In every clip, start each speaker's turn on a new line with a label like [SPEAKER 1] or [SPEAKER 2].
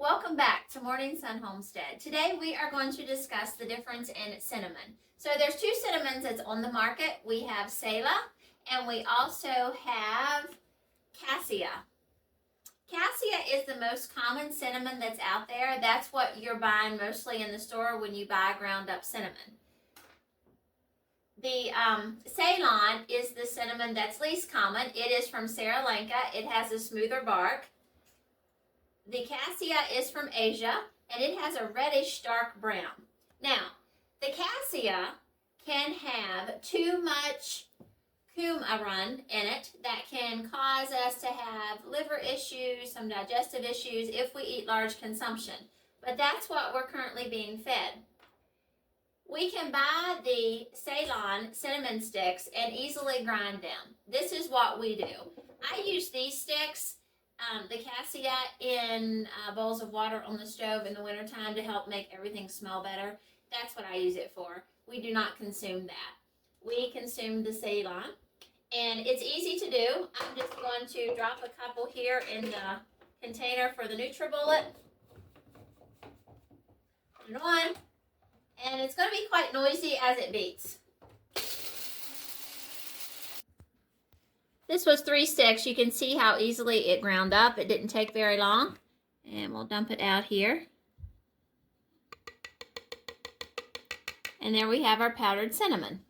[SPEAKER 1] Welcome back to Morning Sun Homestead. Today we are going to discuss the difference in cinnamon. So there's two cinnamons that's on the market. We have Ceylon and we also have Cassia. Cassia is the most common cinnamon that's out there. That's what you're buying mostly in the store when you buy ground up cinnamon. The Ceylon is the cinnamon that's least common. It is from Sri Lanka. It has a smoother bark. The Cassia is from Asia, and it has a reddish dark brown. Now, the Cassia can have too much coumarin in it that can cause us to have liver issues, some digestive issues if we eat large consumption. But that's what we're currently being fed. We can buy the Ceylon cinnamon sticks and easily grind them. This is what we do. I use these sticks, the Cassia, in bowls of water on the stove in the wintertime to help make everything smell better. That's what I use it for. We do not consume that. We consume the Ceylon, and it's easy to do. I'm just going to drop a couple here in the container for the NutriBullet. Put it on, and it's going to be quite noisy as it beats. This was 3 sticks. You can see how easily it ground up. It didn't take very long. And we'll dump it out here. And there we have our powdered cinnamon.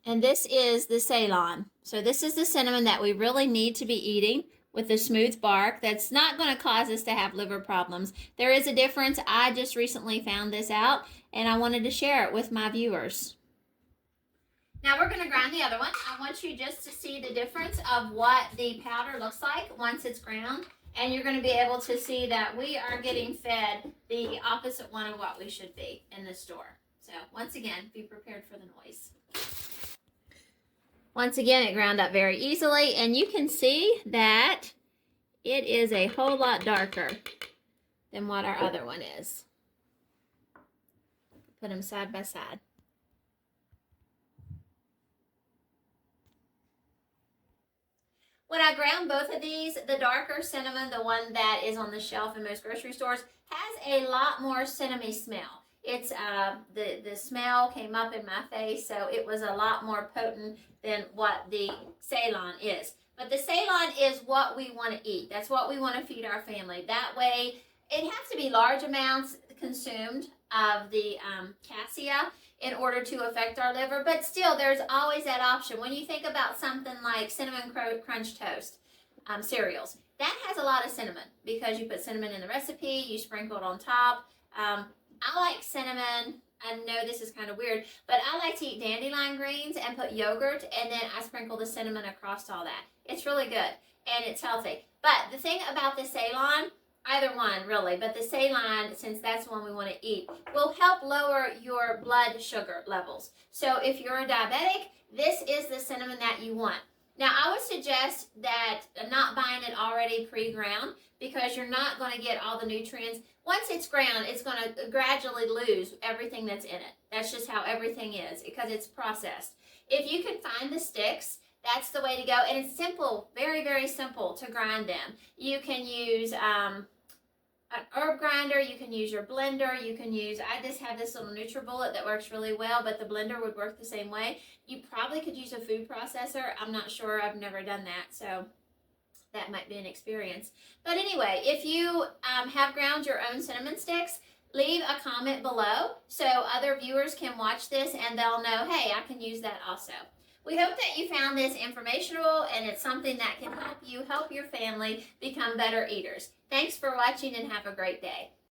[SPEAKER 1] And this is the Ceylon. So this is the cinnamon that we really need to be eating with the smooth bark. That's not going to cause us to have liver problems. There is a difference. I just recently found this out, and I wanted to share it with my viewers. Now we're going to grind the other one. I want you just to see the difference of what the powder looks like once it's ground. And you're going to be able to see that we are getting fed the opposite one of what we should be in the store. So once again, be prepared for the noise. Once again, it ground up very easily. And you can see that it is a whole lot darker than what our other one is. Put them side by side. When I ground both of these, the darker cinnamon, the one that is on the shelf in most grocery stores, has a lot more cinnamony smell. It's the smell came up in my face, so it was a lot more potent than what the Ceylon is. But the Ceylon is what we want to eat. That's what we want to feed our family. That way, it has to be large amounts consumed of the Cassia in order to affect our liver, but still there's always that option. When you think about something like Cinnamon Crunch Toast cereals, that has a lot of cinnamon because you put cinnamon in the recipe, you sprinkle it on top. I like cinnamon. I know this is kind of weird, but I like to eat dandelion greens and put yogurt, and then I sprinkle the cinnamon across all that. It's really good and it's healthy. But the thing about the Ceylon, either one really, but the Ceylon, since that's the one we want to eat, will help lower your blood sugar levels. So if you're a diabetic, this is the cinnamon that you want. Now I would suggest that not buying it already pre-ground, because you're not going to get all the nutrients. Once it's ground, it's going to gradually lose everything that's in it. That's just how everything is because it's processed. If you can find the sticks, that's the way to go. And it's simple, very, very simple to grind them. You can use an herb grinder, you can use your blender, you can use, I just have this little NutriBullet that works really well, but the blender would work the same way. You probably could use a food processor. I'm not sure, I've never done that, so that might be an experience. But anyway, if you have ground your own cinnamon sticks, leave a comment below so other viewers can watch this and they'll know, hey, I can use that also. We hope that you found this informational and it's something that can help you help your family become better eaters. Thanks for watching and have a great day.